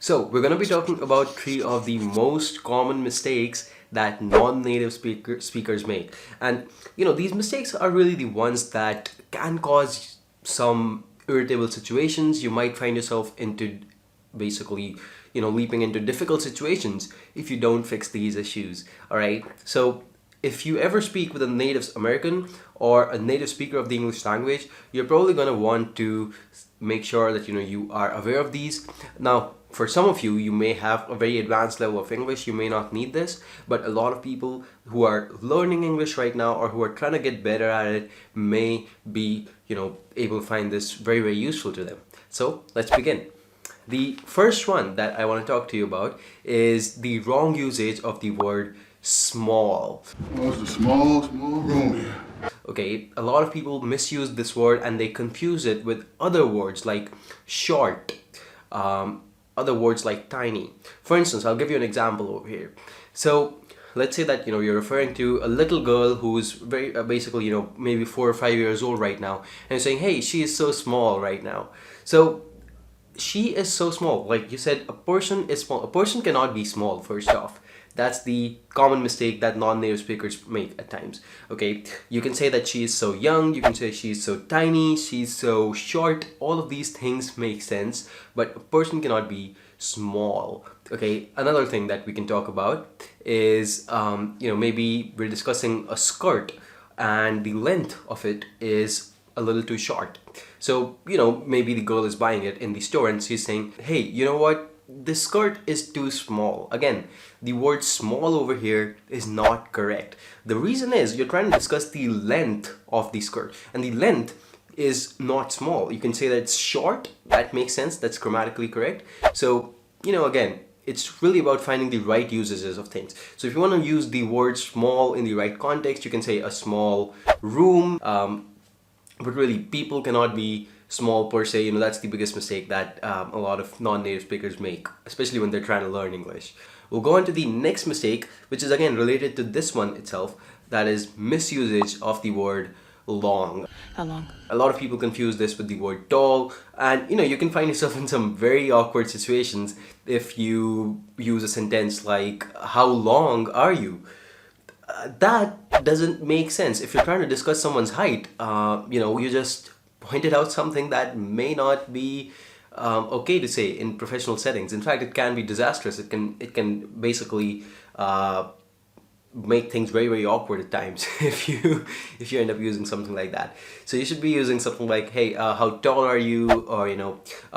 So, we're going to be talking about three of the most common mistakes that non-native speakers make. And these mistakes are really the ones that can cause some irritable situations. You might find yourself into basically, leaping into difficult situations if you don't fix these issues. All right. So, if you ever speak with a native American or a native speaker of the English language, you're probably going to want to make sure that you are aware of these. Now, for some of you, you may have a very advanced level of English, you may not need this, but a lot of people who are learning English right now or who are trying to get better at it may be, able to find this very, very useful to them. So let's begin. The first one that I want to talk to you about is the wrong usage of the word small. Oh, it's a small room here. Okay, a lot of people misuse this word and they confuse it with other words like short, other words like tiny. For instance, I'll give you an example over here. So let's say that you're referring to a little girl who's very basically maybe 4 or 5 years old right now, and you're saying, hey, she is so small right now. So she is so small. Like you said, a person is small. A person cannot be small, first off. That's the common mistake that non-native speakers make at times. Okay, you can say that she is so young, you can say she's so tiny, she's so short. All of these things make sense, but a person cannot be small. Okay, another thing that we can talk about is, maybe we're discussing a skirt and the length of it is a little too short. So, maybe the girl is buying it in the store and she's saying, hey, you know what? This skirt is too small. Again, the word small over here is not correct. The reason is you're trying to discuss the length of the skirt, and the length is not small. You can say that it's short. That makes sense. That's grammatically correct. So, again, it's really about finding the right usages of things. So if you want to use the word small in the right context, you can say a small room. But really, people cannot be small per se. That's the biggest mistake that a lot of non-native speakers make, especially when they're trying to learn English. We'll go on to the next mistake, which is again related to this one itself, that is misusage of the word long. How long? A lot of people confuse this with the word tall, and you can find yourself in some very awkward situations if you use a sentence like, how long are you? That doesn't make sense. If you're trying to discuss someone's height, you just pointed out something that may not be okay to say in professional settings. In fact, it can be disastrous. It can basically make things very, very awkward at times if you end up using something like that. So you should be using something like, hey, how tall are you, or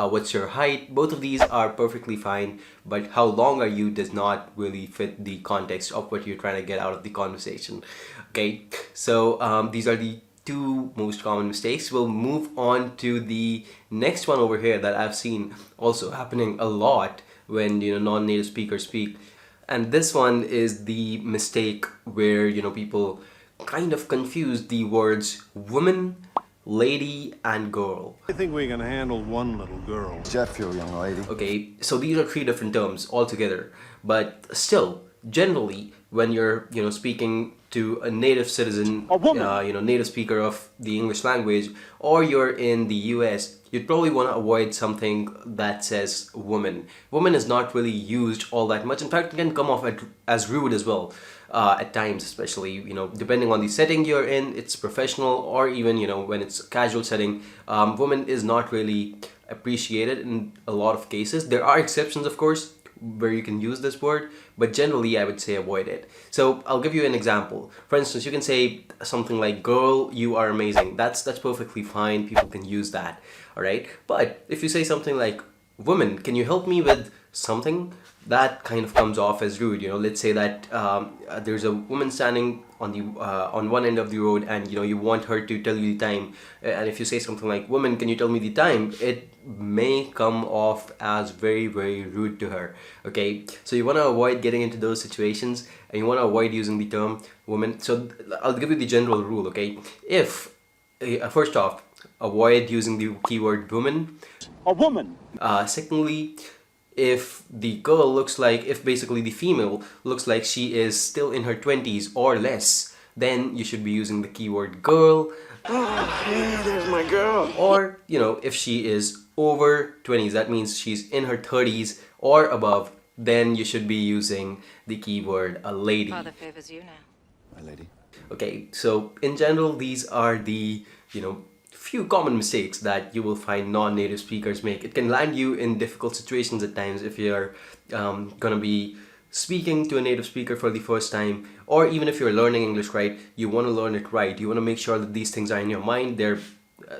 what's your height. Both of these are perfectly fine, but how long are you does not really fit the context of what you're trying to get out of the conversation. Okay, so these are the two most common mistakes. We'll move on to the next one over here that I've seen also happening a lot when non-native speakers speak. And this one is the mistake where people kind of confuse the words woman, lady, and girl. I think we can handle one little girl. Jet fuel, young lady. Okay, so these are three different terms altogether, but still, generally, when you're speaking to a native citizen, A woman. native speaker of the English language, or you're in the US, you'd probably want to avoid something that says woman. Woman is not really used all that much. In fact, it can come off as rude as well at times, especially depending on the setting you're in. It's professional, or even when it's a casual setting. Woman is not really appreciated in a lot of cases. There are exceptions, of course, where you can use this word, but generally I would say avoid it. So I'll give you an example. For instance, you can say something like, girl, you are amazing. That's perfectly fine. People can use that. All right. But if you say something like, woman, can you help me with something? That kind of comes off as rude. Let's say that there's a woman standing on one end of the road, and you want her to tell you the time, and if you say something like, woman, can you tell me the time, it may come off as very, very rude to her. Okay, so you want to avoid getting into those situations, and you want to avoid using the term woman. So I'll give you the general rule. Okay, if first off, avoid using the keyword woman. A woman. Secondly, if the girl looks like, if basically the female looks like she is still in her 20s or less, then you should be using the keyword girl. Hey, there's my girl. Or, if she is over 20s, that means she's in her 30s or above, then you should be using the keyword a lady. Father favors you now. My lady. Okay, so in general, these are the, few common mistakes that you will find non-native speakers make. It can land you in difficult situations at times if you're gonna be speaking to a native speaker for the first time, or even if you're learning English, right? You want to learn it right. You want to make sure that these things are in your mind.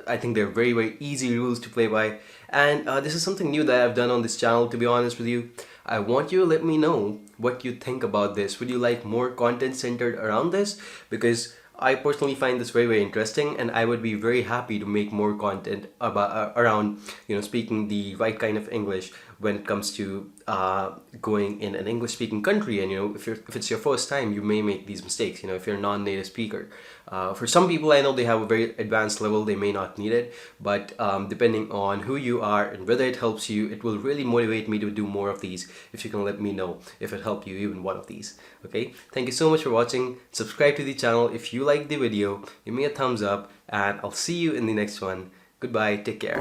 I think they're very, very easy rules to play by. And this is something new that I've done on this channel, to be honest with you. I want you to let me know what you think about this. Would you like more content centered around this? Because I personally find this very, very interesting, and I would be very happy to make more content about around speaking the right kind of English when it comes to going in an English speaking country. And if it's your first time, you may make these mistakes, if you're a non-native speaker. For some people, I know they have a very advanced level, they may not need it, but depending on who you are and whether it helps you, it will really motivate me to do more of these. If you can let me know if it helped you, even one of these. Okay, thank you so much for watching. Subscribe to the channel if you liked the video, give me a thumbs up, and I'll see you in the next one. Goodbye, take care.